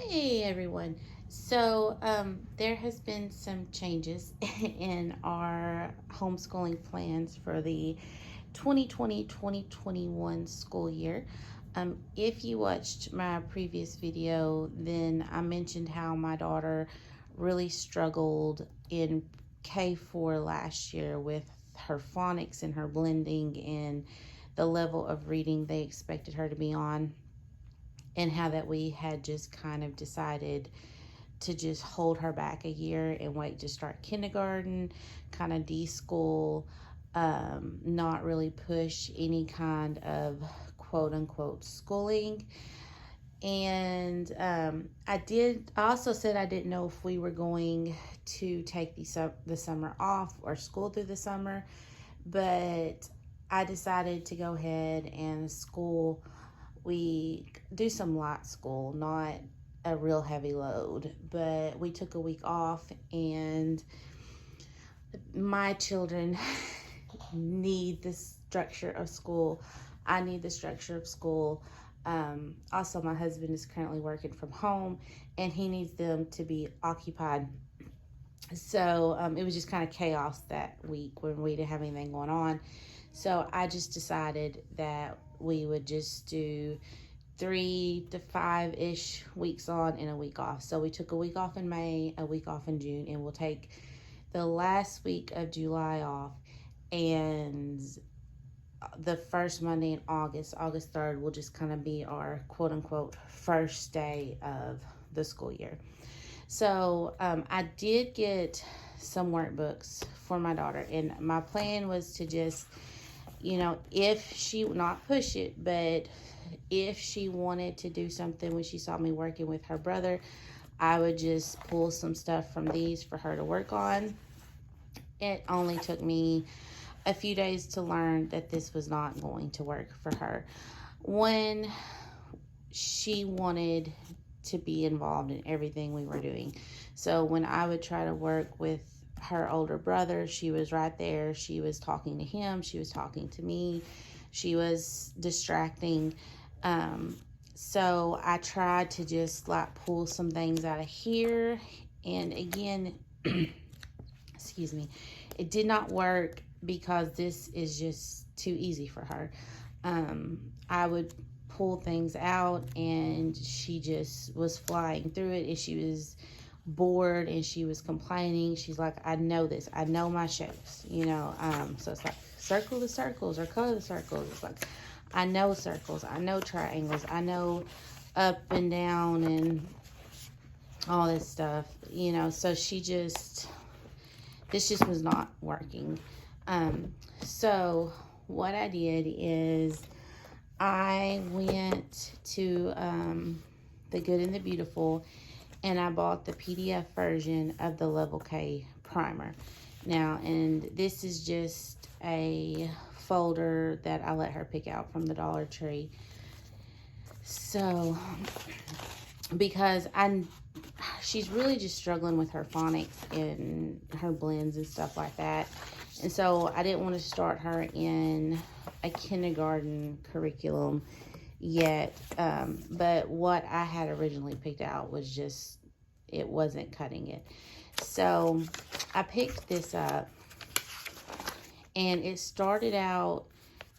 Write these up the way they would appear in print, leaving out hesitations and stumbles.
Hey everyone. So there has been some changes in our homeschooling plans for the 2020-2021 school year. If you watched my previous video, then I mentioned how my daughter really struggled in K4 last year with her phonics and her blending and the level of reading they expected her to be on, and how that we had just kind of decided to just hold her back a year and wait to start kindergarten, kind of de-school, not really push any kind of quote unquote schooling. And I also said I didn't know if we were going to take the summer off or school through the summer, but I decided to go ahead and school. We do some light school, not a real heavy load, but we took a week off, and my children need the structure of school. I need the structure of school. Also, my husband is currently working from home, and he needs them to be occupied. So it was just kind of chaos that week when we didn't have anything going on. So I just decided that we would just do 3 to 5-ish weeks on and a week off. So we took a week off in May, a week off in June, and we'll take the last week of July off, and the first Monday in August 3rd, will just kind of be our quote unquote first day of the school year. So I did get some workbooks for my daughter, and my plan was to just, if she not push it, but if she wanted to do something when she saw me working with her brother, I would just pull some stuff from these for her to work on. It only took me a few days to learn that this was not going to work for her. When she wanted to be involved in everything we were doing. So when I would try to work with her older brother, she was right there. She was talking to him. She was talking to me. She was distracting. So I tried to just pull some things out of here. And again, excuse me, it did not work because this is just too easy for her. I would pull things out, and she just was flying through it, and she was bored, and she was complaining. She's like, I know this. I know my shapes, So it's like circle the circles or color the circles. It's like, I know circles. I know triangles. I know up and down and all this stuff, So this just was not working. So what I did is I went to the Good and the Beautiful, and I bought the PDF version of the Level K primer. Now, and this is just a folder that I let her pick out from the Dollar Tree. So, because she's really just struggling with her phonics and her blends and stuff like that. And so I didn't want to start her in a kindergarten curriculum yet. But what I had originally picked out was just, it wasn't cutting it. So I picked this up, and it started out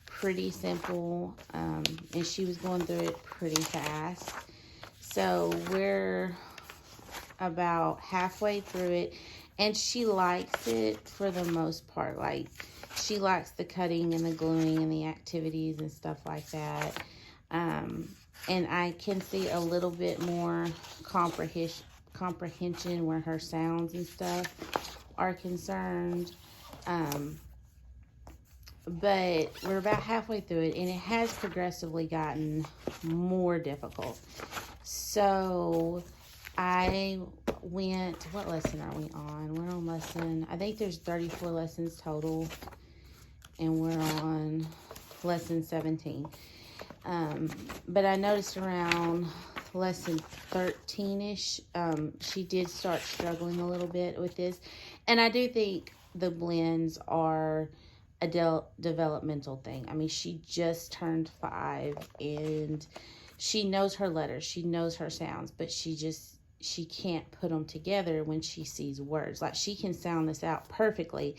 pretty simple, and she was going through it pretty fast. So we're about halfway through it, and she likes it for the most part. Like, she likes the cutting and the gluing and the activities and stuff like that. And I can see a little bit more comprehension where her sounds and stuff are concerned. But we're about halfway through it, and it has progressively gotten more difficult. So I went, what lesson are we on? We're on I think there's 34 lessons total, and we're on lesson 17. But I noticed around lesson 13-ish, she did start struggling a little bit with this. And I do think the blends are a developmental thing. I mean, she just turned 5, and she knows her letters, she knows her sounds, but she can't put them together when she sees words. Like, she can sound this out perfectly,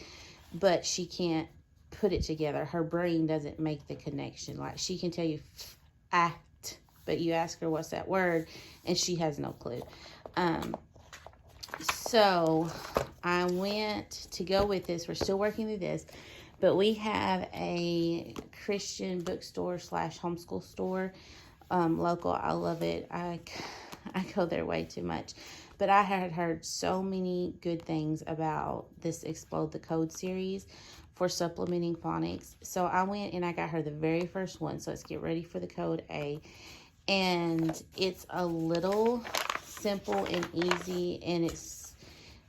but she can't put it together. Her brain doesn't make the connection. Like, she can tell you act, but you ask her what's that word, and she has no clue. So I went to go with this. We're still working through this, but we have a Christian bookstore / homeschool store, local. I love it. I go there way too much, but I had heard so many good things about this Explode the Code series for supplementing phonics. So I went and I got her the very first one. So let's get ready for the code A. And it's a little simple and easy, and it's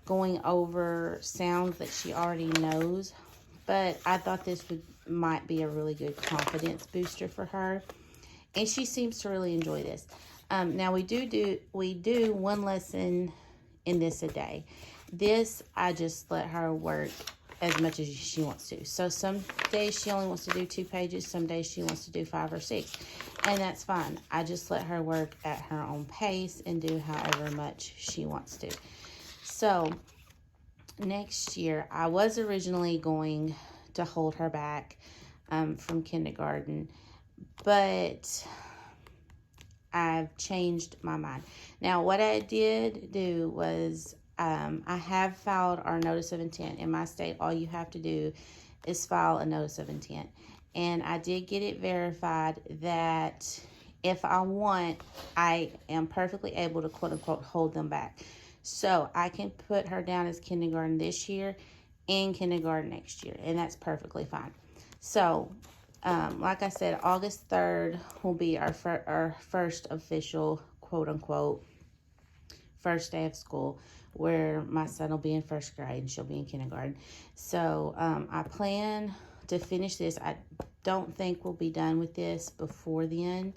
going over sounds that she already knows. But I thought this might be a really good confidence booster for her, and she seems to really enjoy this. Now we do one lesson in this a day. This, I just let her work as much as she wants to. So some days she only wants to do 2 pages, some days she wants to do 5 or 6, and that's fine. I just let her work at her own pace and do however much she wants to. So next year, I was originally going to hold her back from kindergarten, but I've changed my mind. Now, what I did do was I have filed our notice of intent. In my state, all you have to do is file a notice of intent. And I did get it verified that if I want, I am perfectly able to, quote unquote, hold them back. So I can put her down as kindergarten this year and kindergarten next year, and that's perfectly fine. So, like I said, August 3rd will be our first official, quote unquote, first day of school, where my son will be in 1st grade and she'll be in kindergarten. So I plan to finish this. I don't think we'll be done with this before then,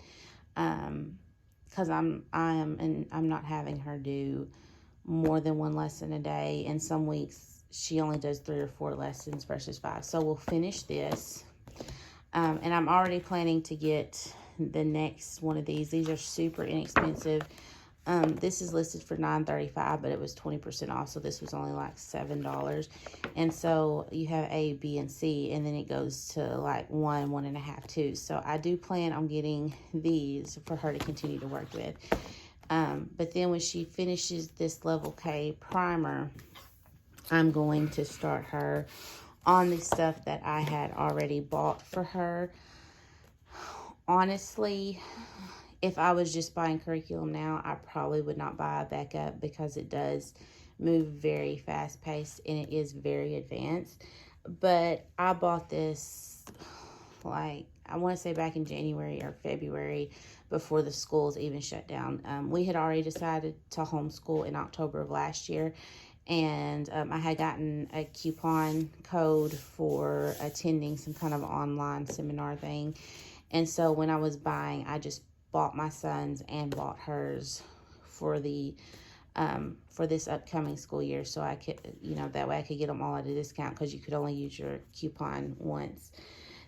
because I'm not having her do more than 1 lesson a day, and some weeks she only does 3 or 4 lessons versus 5. So we'll finish this, and I'm already planning to get the next one of these. These are super inexpensive. This is listed for $9.35, but it was 20% off, so this was only like $7. And so you have A, B, and C, and then it goes to like 1, 1.5, 2. So I do plan on getting these for her to continue to work with. But then when she finishes this level K primer, I'm going to start her on the stuff that I had already bought for her. Honestly, if I was just buying curriculum now, I probably would not buy a backup, because it does move very fast-paced and it is very advanced. But I bought this, like, I want to say back in January or February, before the schools even shut down. We had already decided to homeschool in October of last year, and I had gotten a coupon code for attending some kind of online seminar thing. And so when I was buying, I just bought my son's and bought hers for the for this upcoming school year, so I could, that way I could get them all at a discount, because you could only use your coupon once.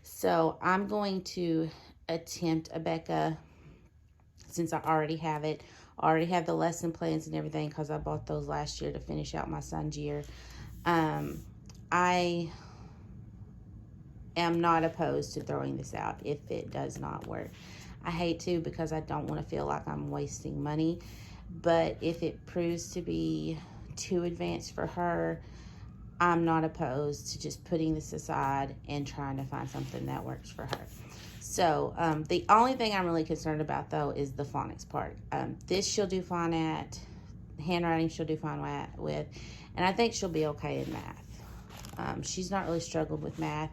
So I'm going to attempt a Becca, since I already have it. I already have the lesson plans and everything, because I bought those last year to finish out my son's year. I am not opposed to throwing this out if it does not work. I hate to, because I don't want to feel like I'm wasting money. But if it proves to be too advanced for her, I'm not opposed to just putting this aside and trying to find something that works for her. So the only thing I'm really concerned about, though, is the phonics part. This she'll do fine at. Handwriting she'll do fine with. And I think she'll be okay in math. She's not really struggled with math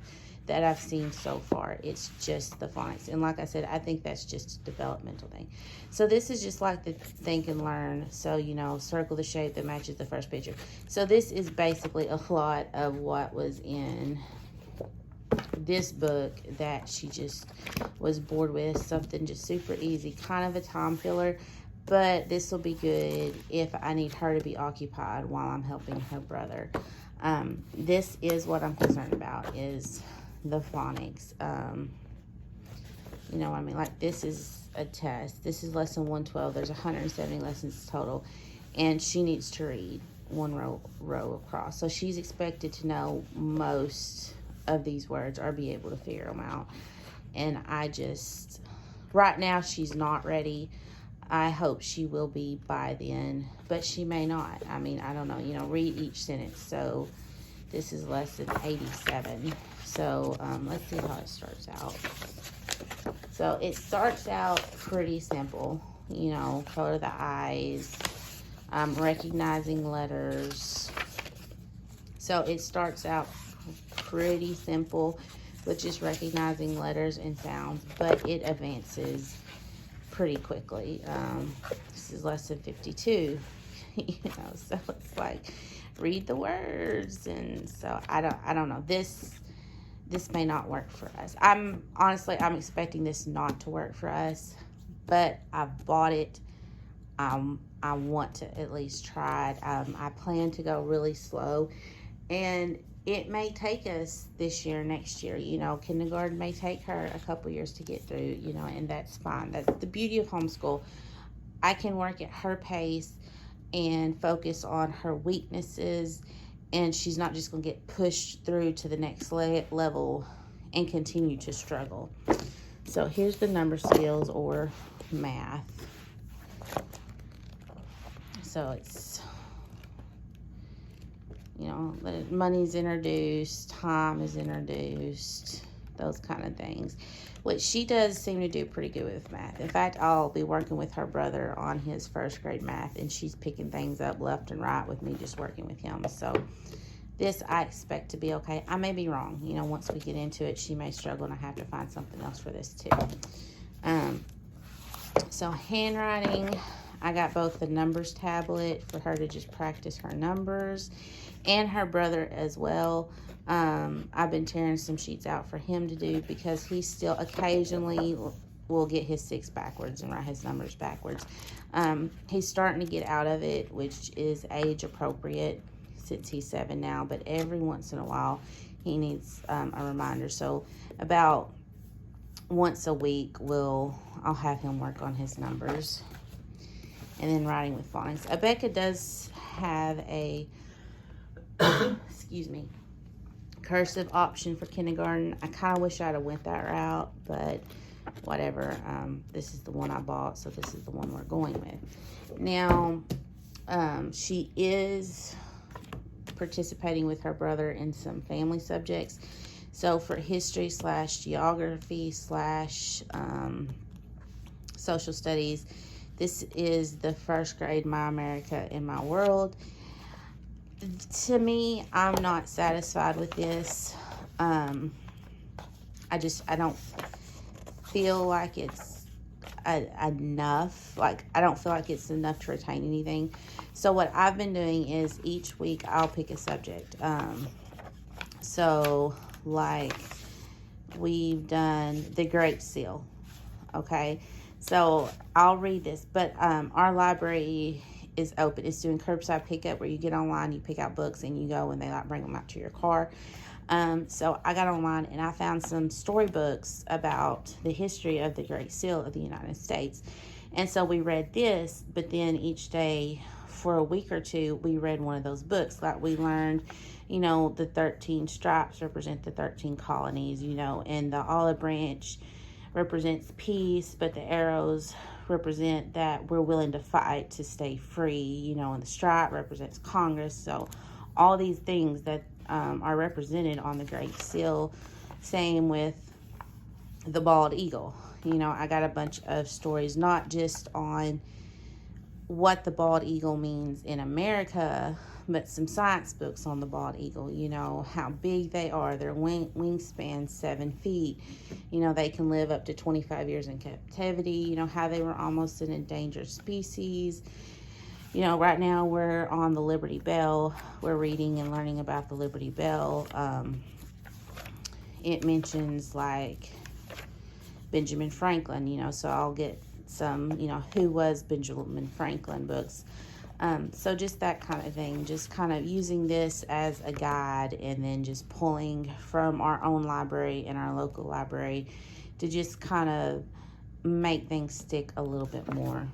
that I've seen so far. It's just the phonics. And like I said, I think that's just a developmental thing. So this is just like the think and learn. So, circle the shape that matches the first picture. So this is basically a lot of what was in this book that she just was bored with. Something just super easy, kind of a time filler. But this will be good if I need her to be occupied while I'm helping her brother. This is what I'm concerned about, is the phonics. You know what I mean? Like, this is a test. This is lesson 112. There's 170 lessons total, and she needs to read one row across. So she's expected to know most of these words or be able to figure them out. And right now she's not ready. I hope she will be by then, but she may not. I mean, I don't know. Read each sentence. So this is lesson 87. So let's see how it starts out. So it starts out pretty simple. Color the eyes, recognizing letters. So it starts out pretty simple with just recognizing letters and sounds, but it advances pretty quickly. This is lesson 52. So it's like, read the words. And so I don't know. This may not work for us. I'm expecting this not to work for us, but I bought it. I want to at least try it. I plan to go really slow, and it may take us this year, next year. Kindergarten may take her a couple years to get through, and that's fine. That's the beauty of homeschool. I can work at her pace and focus on her weaknesses, and she's not just going to get pushed through to the next level and continue to struggle. So here's the number skills or math. So it's, money's introduced, time is introduced, those kind of things, which she does seem to do pretty good with math. In fact, I'll be working with her brother on his first grade math, and she's picking things up left and right with me just working with him. So this I expect to be okay. I may be wrong. Once we get into it, she may struggle, and I have to find something else for this too. So handwriting, I got both the numbers tablet for her to just practice her numbers, and her brother as well. I've been tearing some sheets out for him to do because he still occasionally will get his 6 backwards and write his numbers backwards. He's starting to get out of it, which is age appropriate since he's 7 now, but every once in a while he needs a reminder. So about once a week I'll have him work on his numbers. And then writing with phonics. Abeka does have a cursive option for kindergarten. I kind of wish I'd have went that route, but whatever. This is the one I bought, so this is the one we're going with. Now, she is participating with her brother in some family subjects. So for history / geography / social studies, this is the first grade My America in My World. To me, I'm not satisfied with this. I don't feel like it's enough. Like, I don't feel like it's enough to retain anything. So what I've been doing is each week I'll pick a subject. So like we've done the Great Seal. Okay. So I'll read this, but our library is open. It's doing curbside pickup where you get online, you pick out books, and you go and they bring them out to your car. So I got online and I found some storybooks about the history of the Great Seal of the United States. And so we read this, but then each day for a week or two, we read one of those books. Like we learned, the 13 stripes represent the 13 colonies, and the olive branch represents peace, but the arrows represent that we're willing to fight to stay free, and the stripe represents Congress. So all these things that are represented on the Great Seal. Same with the bald eagle. I got a bunch of stories, not just on what the bald eagle means in America, but some science books on the bald eagle, how big they are, their wingspan 7 feet, they can live up to 25 years in captivity, how they were almost an endangered species. Right now we're on the Liberty Bell. We're reading and learning about the Liberty Bell. It mentions like Benjamin Franklin, so I'll get some, who was Benjamin Franklin books. So just that kind of thing, just kind of using this as a guide and then just pulling from our own library and our local library to just kind of make things stick a little bit more.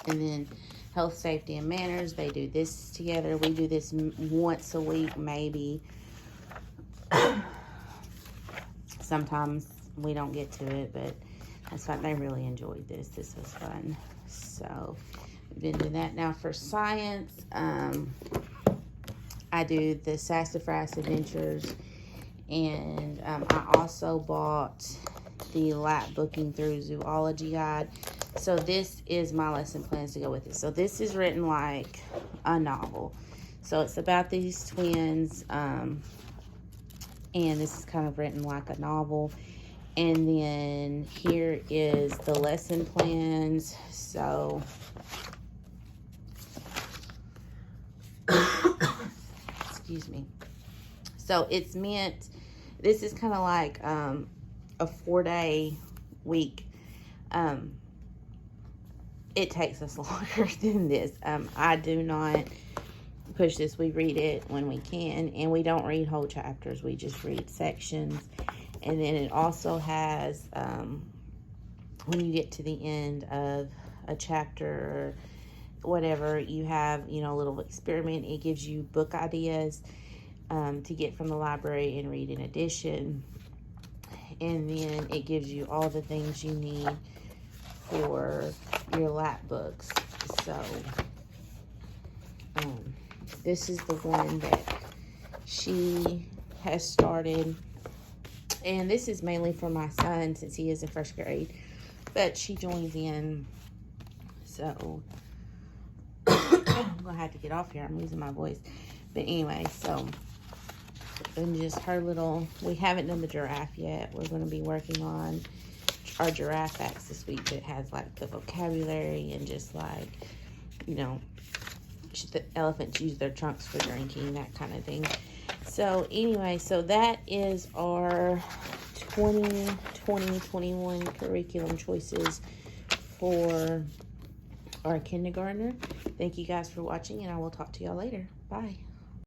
And then health, safety, and manners, they do this together. We do this once a week, maybe. Sometimes we don't get to it, but that's fine. They really enjoyed this. This was fun. So we've been doing that. Now for science, I do the Sassafras Adventures, and I also bought the lap booking through zoology guide. So this is my lesson plans to go with it. So this is written like a novel. So it's about these twins, and this is kind of written like a novel. And then here is the lesson plans. So excuse me. So it's meant, this is kind of like a 4-day week. It takes us longer than this. I do not push this. We read it when we can, and we don't read whole chapters. We just read sections. And then it also has, when you get to the end of a chapter or whatever, you have, you know, a little experiment. It gives you book ideas to get from the library and read in addition. And then it gives you all the things you need for your lap books. So this is the one that she has started, and this is mainly for my son since he is in 1st grade, but she joins in. So I'm gonna have to get off here. I'm losing my voice. But anyway, so, and just her little, we haven't done the giraffe yet. We're going to be working on our giraffe facts this week that has like the vocabulary and just like, you know, the elephants use their trunks for drinking, that kind of thing. So anyway, so that is our 2020-21 curriculum choices for our kindergartner. Thank you guys for watching, and I will talk to y'all later. Bye.